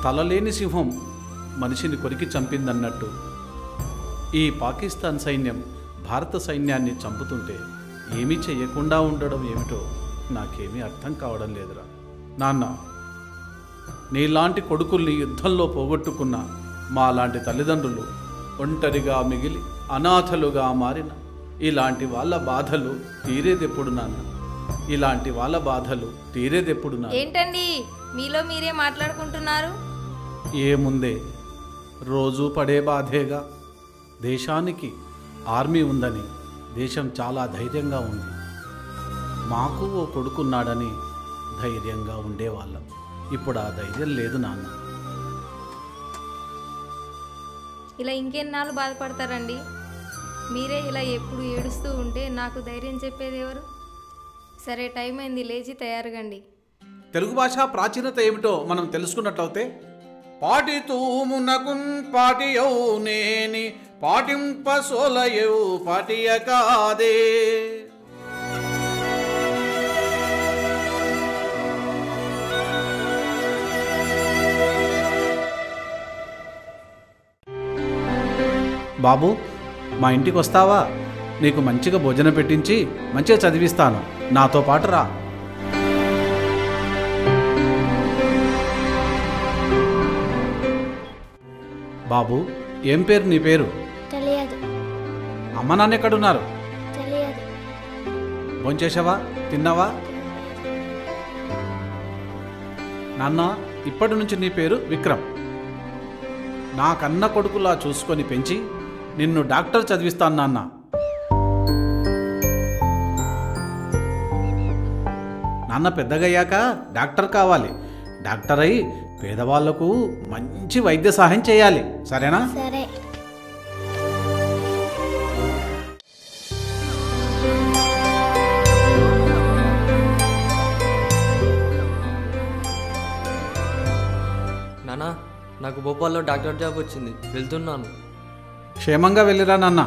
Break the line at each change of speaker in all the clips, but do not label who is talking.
తలలేని సింహం మనిషిని కొరికి చంపిందన్నట్టు ఈ పాకిస్తాన్ సైన్యం భారత సైన్యాన్ని చంపుతుంటే ఏమీ చెయ్యకుండా ఉండడం ఏమిటో నాకేమీ అర్థం కావడం లేదురా. నాన్న, నీలాంటి కొడుకుల్ని యుద్ధంలో పోగొట్టుకున్న మాలాంటి తల్లిదండ్రులు ఒంటరిగా మిగిలి అనాథలుగా మారిన ఇలాంటి వాళ్ళ బాధలు తీరేదెప్పుడు నాన్న? ఇలాంటి వాళ్ళ బాధలు తీరేదెప్పుడు నాన్న?
ఏంటండి మీలో మీరే మాట్లాడుకుంటున్నారు?
ఏముందే, రోజు పడే బాధేగా. దేశానికి ఆర్మీ ఉందని దేశం చాలా ధైర్యంగా ఉంది. మాకు ఓ కొడుకున్నాడని ధైర్యంగా ఉండేవాళ్ళం. ఇప్పుడు ఆ ధైర్యం లేదు నాన్న.
ఇలా ఇంకెన్నాళ్ళు బాధపడతారండి? మీరే ఇలా ఎప్పుడు ఏడుస్తూ ఉంటే నాకు ధైర్యం చెప్పేది ఎవరు? సరే, టైం అయింది, లేచి తయారుగండి.
తెలుగు భాష ప్రాచీనత ఏమిటో మనం తెలుసుకున్నట్లయితే, పాటితూ మునకున్ పాటియౌ నేని పాటింప సోలయౌ పాటియ కాదే. బాబు, మా ఇంటికి వస్తావా? నీకు మంచిగా భోజనం పెట్టించి మంచిగా చదివిస్తాను. నాతో పాటు రా. బాబు, ఏం పేరు నీ పేరు?
తెలియదు.
అమ్మ నాన్న ఎక్కడున్నారు?
తెలియదు.
భోంచేసావా? తిన్నావా? నాన్న, ఇప్పటి నుంచి నీ పేరు విక్రమ్. నా కన్న కొడుకులా చూసుకొని పెంచి నిన్ను డాక్టర్ చదివిస్తాను నాన్న. నాన్న పెద్దగయ్యాక డాక్టర్ కావాలి. డాక్టర్ అయి పేదవాళ్లకు మంచి వైద్య సహాయం చేయాలి. సరేనా?
సరే.
నానా, నాకు భోపాల్లో డాక్టర్ జాబ్ వచ్చింది, వెళ్తున్నాను.
క్షేమంగా వెళ్ళిరా నాన్న.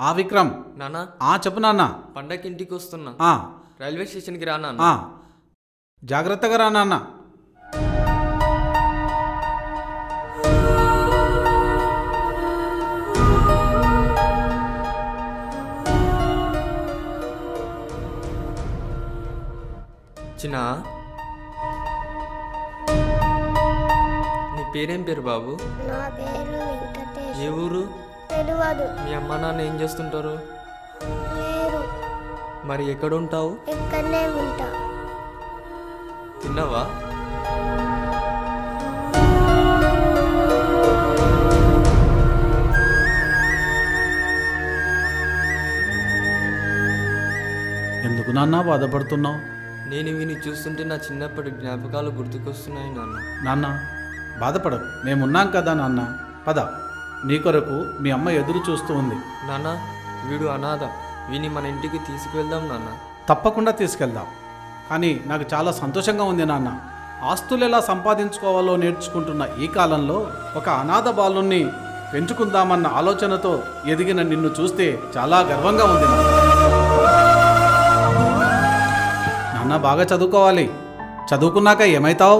ఆ విక్రమ్.
నానా,
చెప్పు నాన్న.
పండగకి ఇంటికి వస్తున్నా. రైల్వే స్టేషన్కి రా నాన్న.
జాగ్రత్తగా రా నాన్న.
చిన్న, నీ పేరేం పేరు బాబు?
నా పేరు వెంకటేష్.
ఏ ఊరు?
తెలియదు.
మీ అమ్మ నాన్న ఏం చేస్తుంటారు?
లేరు.
మరి ఎక్కడ ఉంటావు?
ఇక్కడనే ఉంటా.
తిన్నావా?
ఎందుకు నాన్న బాధపడుతున్నావు?
నేను విని చూస్తుంటే నా చిన్నప్పటి జ్ఞాపకాలు గుర్తుకొస్తున్నాయి నాన్న.
నాన్న బాధపడకు, మేమున్నాం కదా నాన్న. పద, నీ కొరకు మీ అమ్మ ఎదురు చూస్తూ ఉంది.
నాన్న, వీడు అనాథ, వీని మన ఇంటికి తీసుకువెళ్దాం నాన్న.
తప్పకుండా తీసుకెళ్దాం. కానీ నాకు చాలా సంతోషంగా ఉంది నాన్న. ఆస్తులు ఎలా సంపాదించుకోవాలో నేర్చుకుంటున్న ఈ కాలంలో ఒక అనాథ బాలుని పెంచుకుందామన్న ఆలోచనతో ఎదిగిన నిన్ను చూస్తే చాలా గర్వంగా ఉంది నాన్న. బాగా చదువుకోవాలి. చదువుకున్నాక ఏమైతావు?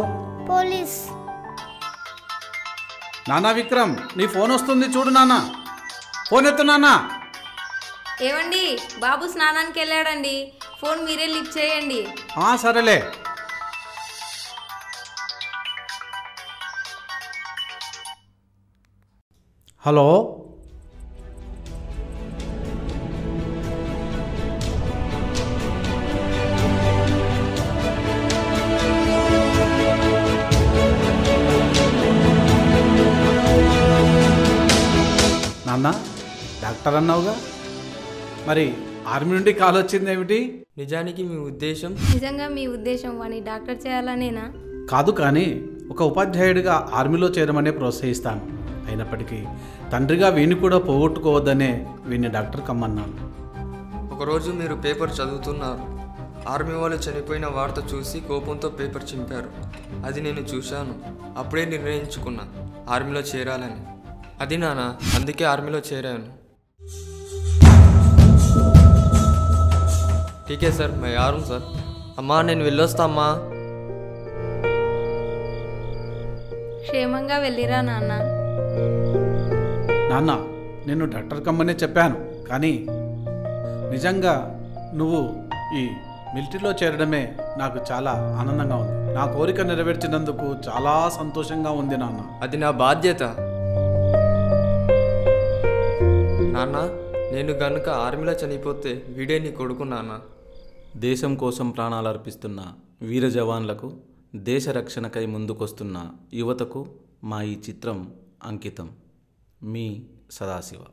పోలీస్.
నానా విక్రమ్, నీ ఫోన్ వస్తుంది చూడు నాన్న. ఫోన్ ఎత్తు నాన్న.
ఏవండి, బాబు స్నానానికి వెళ్ళాడండి. ఫోన్ మీరే లిఫ్ట్ చేయండి.
సరేలే. హలో, నాన్న డాక్టర్ అన్నావుగా, మరి ఆర్మీ నుండి కాల్ వచ్చిందేమిటి?
నిజానికి మీ ఉద్దేశం?
నిజంగా మీ ఉద్దేశం వాణ్ణి డాక్టర్ చేయాలనేనా?
కాదు, కానీ ఒక ఉపాధ్యాయుడిగా ఆర్మీలో చేరమనే ప్రోత్సహిస్తాను. అయినప్పటికీ తండ్రిగా వీణ్ణి కూడా పోగొట్టుకోవద్దనే వీణ్ణి డాక్టర్ కమ్మన్నాను.
ఒకరోజు మీరు పేపర్ చదువుతున్నారు. ఆర్మీ వాళ్ళు చనిపోయిన వార్త చూసి కోపంతో పేపర్ చింపారు. అది నేను చూశాను. అప్పుడే నిర్ణయించుకున్నా ఆర్మీలో చేరాలని. అది నాన్న, అందుకే ఆర్మీలో చేరాను. ఠీకే సార్ మై ఆరం సార్. అమ్మా నేను వెళ్ళొస్తా అమ్మా.
క్షేమంగా వెళ్ళిరా నాన్న.
నాన్న, నేను డాక్టర్ కమ్మనే చెప్పాను, కానీ నిజంగా నువ్వు ఈ మిలిటరీలో చేరడమే నాకు చాలా ఆనందంగా ఉంది. నా కోరిక నెరవేర్చినందుకు చాలా సంతోషంగా ఉంది నాన్న.
అది నా బాధ్యత. నాన్న, నేను గనుక ఆర్మీలో చనిపోతే వీడే నీ కొడుకు నాన్న.
దేశం కోసం ప్రాణాలు అర్పిస్తున్న వీర జవాన్లకు, దేశ రక్షణకై ముందుకొస్తున్న యువతకు మా ఈ చిత్రం అంకితం. మీ సదాశివ.